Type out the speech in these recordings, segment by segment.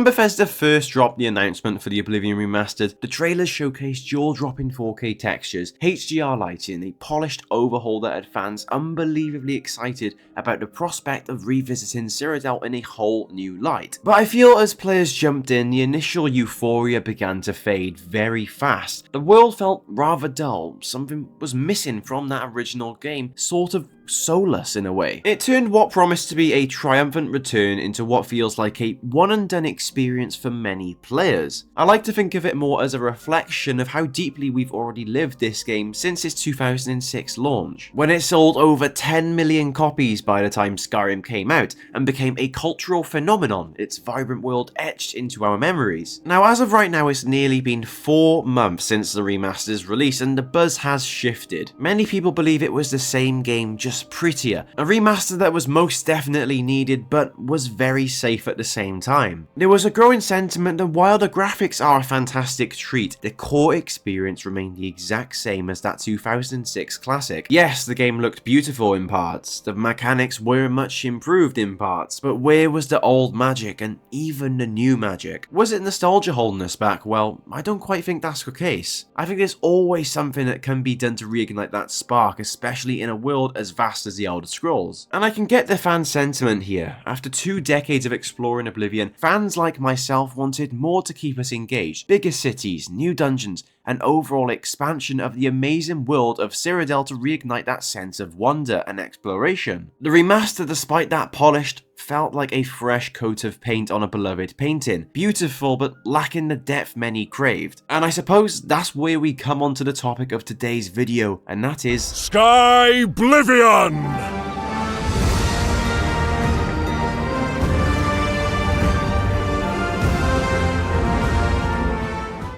When Bethesda first dropped the announcement for the Oblivion Remastered, the trailers showcased jaw-dropping 4K textures, HDR lighting, a polished overhaul that had fans unbelievably excited about the prospect of revisiting Cyrodiil in a whole new light. But I feel as players jumped in, the initial euphoria began to fade very fast. The world felt rather dull, something was missing from that original game, sort of soulless in a way. It turned what promised to be a triumphant return into what feels like a one-and-done experience for many players. I like to think of it more as a reflection of how deeply we've already lived this game since its 2006 launch, when it sold over 10 million copies by the time Skyrim came out and became a cultural phenomenon, its vibrant world etched into our memories. Now, as of right now, it's nearly been 4 months since the remaster's release and the buzz has shifted. Many people believe it was the same game, just prettier. A remaster that was most definitely needed, but was very safe at the same time. There was a growing sentiment that while the graphics are a fantastic treat, the core experience remained the exact same as that 2006 classic. Yes, the game looked beautiful in parts, the mechanics were much improved in parts, but where was the old magic and even the new magic? Was it nostalgia holding us back? Well, I don't quite think that's the case. I think there's always something that can be done to reignite that spark, especially in a world as vast as the Elder Scrolls. And I can get the fan sentiment here. After 2 decades of exploring Oblivion, fans like myself wanted more to keep us engaged. Bigger cities, new dungeons, and overall expansion of the amazing world of Cyrodiil to reignite that sense of wonder and exploration. The remaster, despite that polished, felt like a fresh coat of paint on a beloved painting. Beautiful, but lacking the depth many craved. And I suppose that's where we come onto the topic of today's video, and that is Skyblivion!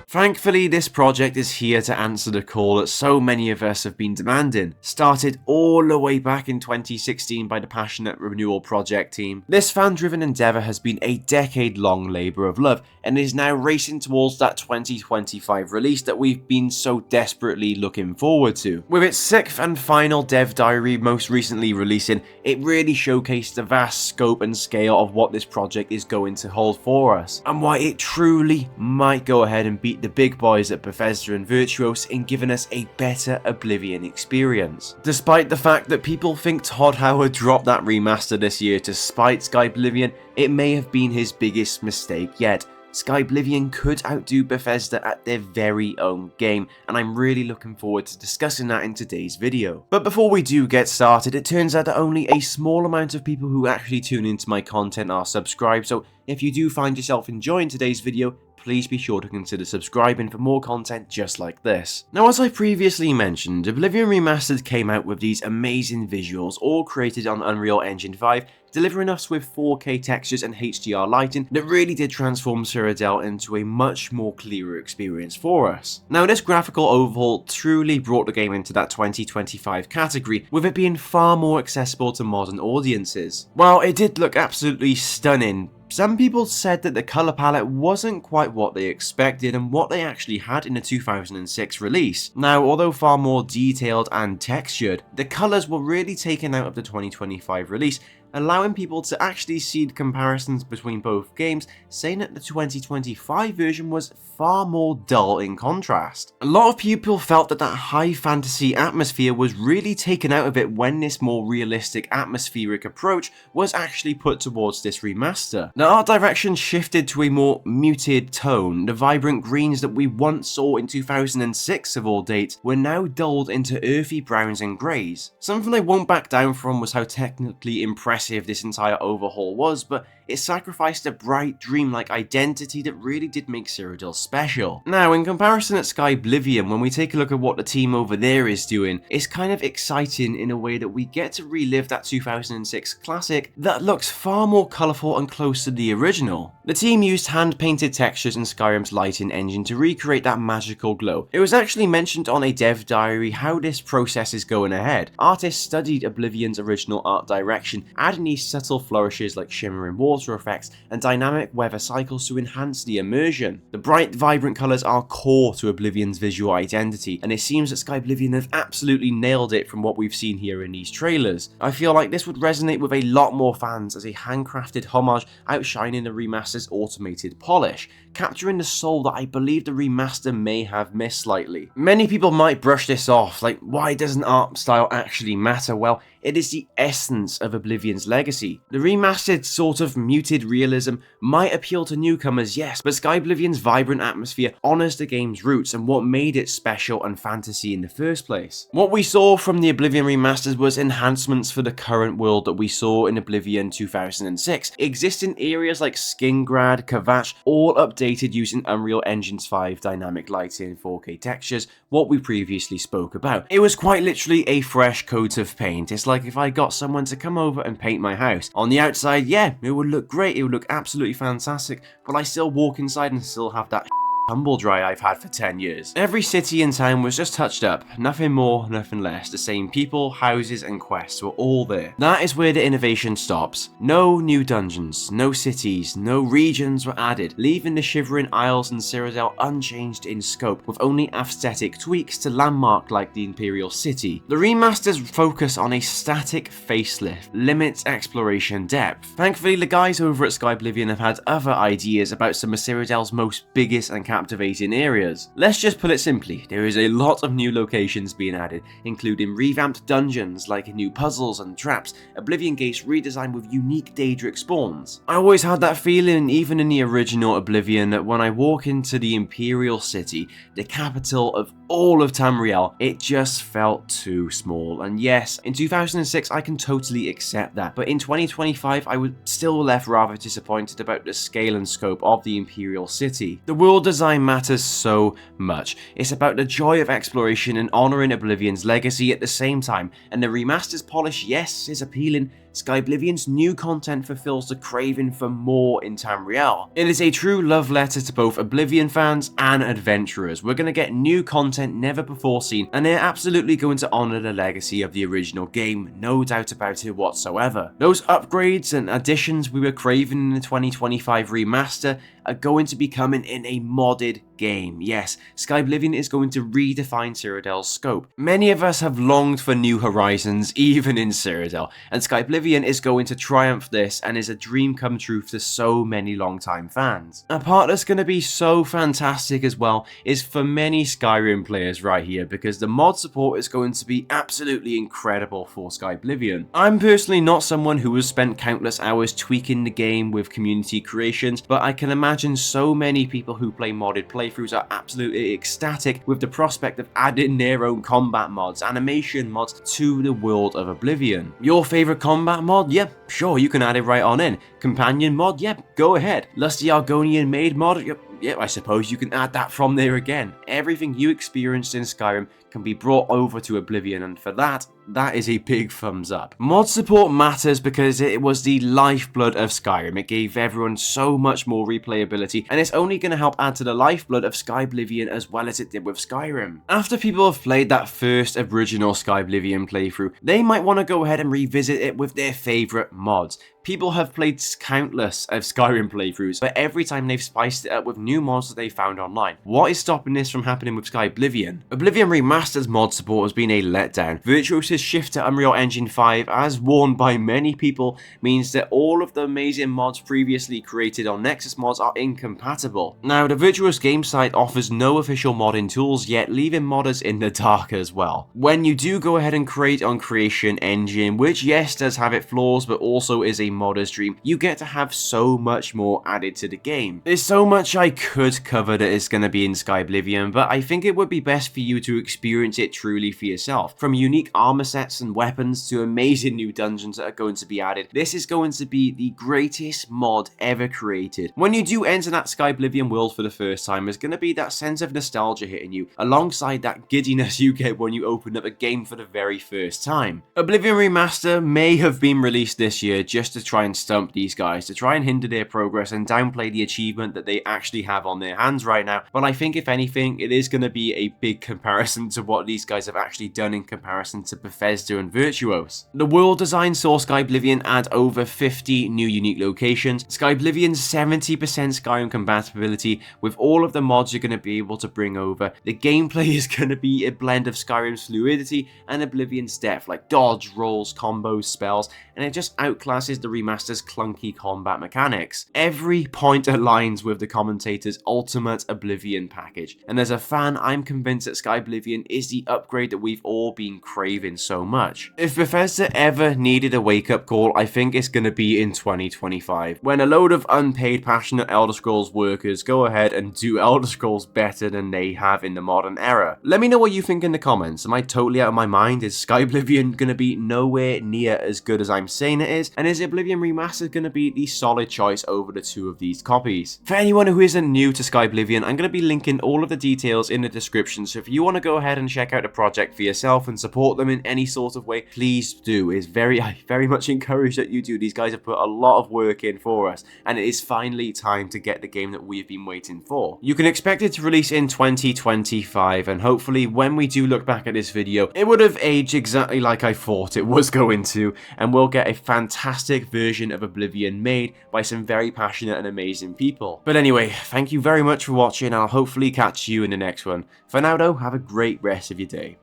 Thankfully, this project is here to answer the call that so many of us have been demanding. Started all the way back in 2016 by the passionate Renewal Project team, this fan-driven endeavour has been a decade-long labour of love and is now racing towards that 2025 release that we've been so desperately looking forward to. With its 6th and final dev diary most recently releasing, it really showcased the vast scope and scale of what this project is going to hold for us, and why it truly might go ahead and beat the big boys at Bethesda and Virtuos in giving us a better Oblivion experience. Despite the fact that people think Todd Howard dropped that remaster this year to spite Skyblivion, it may have been his biggest mistake yet. Skyblivion could outdo Bethesda at their very own game, and I'm really looking forward to discussing that in today's video. But before we do get started, it turns out that only a small amount of people who actually tune into my content are subscribed, so if you do find yourself enjoying today's video, please be sure to consider subscribing for more content just like this. Now, as I previously mentioned, Oblivion Remastered came out with these amazing visuals, all created on Unreal Engine 5, delivering us with 4K textures and HDR lighting that really did transform Cyrodiil into a much more clearer experience for us. Now, this graphical overhaul truly brought the game into that 2025 category, with it being far more accessible to modern audiences. While it did look absolutely stunning, some people said that the colour palette wasn't quite what they expected and what they actually had in the 2006 release. Now, although far more detailed and textured, the colours were really taken out of the 2025 release, allowing people to actually see the comparisons between both games, saying that the 2025 version was far more dull in contrast. A lot of people felt that that high fantasy atmosphere was really taken out of it when this more realistic atmospheric approach was actually put towards this remaster. The art direction shifted to a more muted tone. The vibrant greens that we once saw in 2006 of all dates were now dulled into earthy browns and greys. Something I won't back down from was how technically impressive this entire overhaul was, but it sacrificed a bright, dreamlike identity that really did make Cyrodiil special. Now, in comparison at Skyblivion, when we take a look at what the team over there is doing, it's kind of exciting in a way that we get to relive that 2006 classic that looks far more colourful and close to the original. The team used hand-painted textures in Skyrim's lighting engine to recreate that magical glow. It was actually mentioned on a dev diary how this process is going ahead. Artists studied Oblivion's original art direction, adding these subtle flourishes like shimmering water water effects, and dynamic weather cycles to enhance the immersion. The bright, vibrant colours are core to Oblivion's visual identity, and it seems that Skyblivion have absolutely nailed it from what we've seen here in these trailers. I feel like this would resonate with a lot more fans as a handcrafted homage outshining the remaster's automated polish, capturing the soul that I believe the remaster may have missed slightly. Many people might brush this off, like, why doesn't art style actually matter? Well, it is the essence of Oblivion's legacy. The remastered sort of muted realism might appeal to newcomers, yes, but Skyblivion's vibrant atmosphere honors the game's roots and what made it special and fantasy in the first place. What we saw from the Oblivion remasters was enhancements for the current world that we saw in Oblivion 2006. Existing areas like Skingrad, Kvatch, all updated using Unreal Engine's 5 dynamic lighting and 4K textures, what we previously spoke about. It was quite literally a fresh coat of paint. It's like if I got someone to come over and paint my house. On the outside, yeah, it would look great, it would look absolutely fantastic, but I still walk inside and still have that tumble dry I've had for 10 years. Every city and town was just touched up, nothing more, nothing less. The same people, houses and quests were all there. That is where the innovation stops. No new dungeons, no cities, no regions were added, leaving the Shivering Isles and Cyrodiil unchanged in scope, with only aesthetic tweaks to landmark like the Imperial City. The remasters focus on a static facelift, limits exploration depth. Thankfully, the guys over at Skyblivion have had other ideas about some of Cyrodiil's most biggest and captivating areas. Let's just put it simply, there is a lot of new locations being added, including revamped dungeons like new puzzles and traps, Oblivion gates redesigned with unique Daedric spawns. I always had that feeling, even in the original Oblivion, that when I walk into the Imperial City, the capital of all of Tamriel, it just felt too small. And yes, in 2006 I can totally accept that, but in 2025 I was still left rather disappointed about the scale and scope of the Imperial City. The world design matters so much. It's about the joy of exploration and honouring Oblivion's legacy at the same time, and the remaster's polish, yes, is appealing. Skyblivion's new content fulfills the craving for more in Tamriel. It is a true love letter to both Oblivion fans and adventurers. We're going to get new content never before seen, and they're absolutely going to honour the legacy of the original game, no doubt about it whatsoever. Those upgrades and additions we were craving in the 2025 remaster are going to be coming in a modded game. Yes, Skyblivion is going to redefine Cyrodiil's scope. Many of us have longed for new horizons, even in Cyrodiil, and Skyblivion is going to triumph this and is a dream come true for so many long-time fans. A part that's going to be so fantastic as well is for many Skyrim players right here, because the mod support is going to be absolutely incredible for Skyblivion. I'm personally not someone who has spent countless hours tweaking the game with community creations, but I can imagine so many people who play modded playthroughs are absolutely ecstatic with the prospect of adding their own combat mods, animation mods to the world of Oblivion. Your favourite combat mod? Yep, sure, you can add it right on in. Companion mod? Yep, go ahead. Lusty Argonian maid mod? Yep, I suppose you can add that from there again. Everything you experienced in Skyrim can be brought over to Oblivion, and for that is a big thumbs up. Mod support matters because it was the lifeblood of Skyrim. It gave everyone so much more replayability, and it's only going to help add to the lifeblood of Skyblivion as well as it did with Skyrim. After people have played that first original Skyblivion playthrough, they might want to go ahead and revisit it with their favourite mods. People have played countless of Skyrim playthroughs, but every time they've spiced it up with new mods that they found online. What is stopping this from happening with Skyblivion? Oblivion Remaster's mod support has been a letdown. Virtuos's shift to Unreal Engine 5, as warned by many people, means that all of the amazing mods previously created on Nexus mods are incompatible. Now, the Virtuos game site offers no official modding tools yet, leaving modders in the dark as well. When you do go ahead and create on Creation Engine, which yes does have its flaws but also is a modder's dream, you get to have so much more added to the game. There's so much I could cover that is going to be in Skyblivion, but I think it would be best for you to experience it truly for yourself. From unique armor sets and weapons to amazing new dungeons that are going to be added, this is going to be the greatest mod ever created. When you do enter that Skyblivion world for the first time, there's going to be that sense of nostalgia hitting you, alongside that giddiness you get when you open up a game for the very first time. Oblivion Remaster may have been released this year just to to try and stump these guys, to try and hinder their progress and downplay the achievement that they actually have on their hands right now. But I think if anything, it is going to be a big comparison to what these guys have actually done in comparison to Bethesda and Virtuos. The world design saw Skyblivion add over 50 new unique locations, Skyblivion's 70% Skyrim compatibility with all of the mods you're going to be able to bring over. The gameplay is going to be a blend of Skyrim's fluidity and Oblivion's depth, like dodge, rolls, combos, spells, and it just outclasses the remaster's clunky combat mechanics. Every point aligns with the commentator's ultimate Oblivion package, and as a fan, I'm convinced that Skyblivion is the upgrade that we've all been craving so much. If Bethesda ever needed a wake-up call, I think it's going to be in 2025, when a load of unpaid, passionate Elder Scrolls workers go ahead and do Elder Scrolls better than they have in the modern era. Let me know what you think in the comments. Am I totally out of my mind? Is Skyblivion going to be nowhere near as good as I'm saying it is? And is Oblivion Remastered going to be the solid choice over the two of these copies? For anyone who isn't new to Skyblivion, I'm going to be linking all of the details in the description, so if you want to go ahead and check out the project for yourself and support them in any sort of way, please do. I very much encourage that you do. These guys have put a lot of work in for us, and it is finally time to get the game that we've been waiting for. You can expect it to release in 2025, and hopefully when we do look back at this video, it would have aged exactly like I thought it was going to, and we'll get a fantastic version of Oblivion made by some very passionate and amazing people. But anyway, thank you very much for watching. I'll hopefully catch you in the next one. For now though, have a great rest of your day.